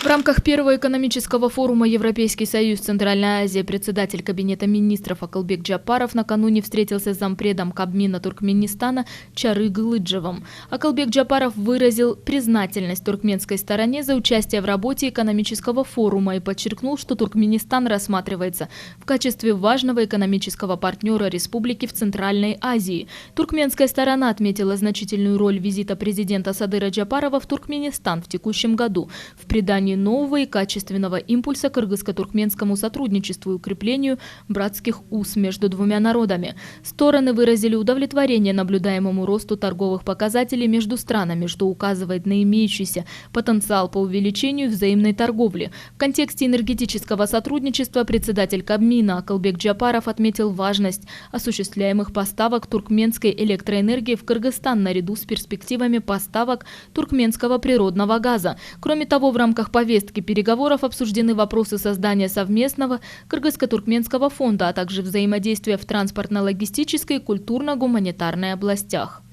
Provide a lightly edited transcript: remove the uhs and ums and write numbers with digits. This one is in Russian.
В рамках первого экономического форума «Европейский союз. Центральная Азия» председатель Кабинета министров Акылбек Джапаров накануне встретился с зампредом Кабмина Туркменистана Чары Гылыджевым. Акылбек Джапаров выразил признательность туркменской стороне за участие в работе экономического форума и подчеркнул, что Туркменистан рассматривается в качестве важного экономического партнера республики в Центральной Азии. Туркменская сторона отметила значительную роль визита президента Садыра Джапарова в Туркменистан в текущем году в придании нового и качественного импульса кыргызско-туркменскому сотрудничеству и укреплению братских уз между двумя народами. Стороны выразили удовлетворение наблюдаемому росту торговых показателей между странами, что указывает на имеющийся потенциал по увеличению взаимной торговли. В контексте энергетического сотрудничества председатель Кабмина Акылбек Джапаров отметил важность осуществляемых поставок туркменской электроэнергии в Кыргызстан наряду с перспективами поставок туркменского природного газа. Кроме того, в рамках повестки переговоров обсуждены вопросы создания совместного кыргызско-туркменского фонда, а также взаимодействия в транспортно-логистической и культурно-гуманитарной областях.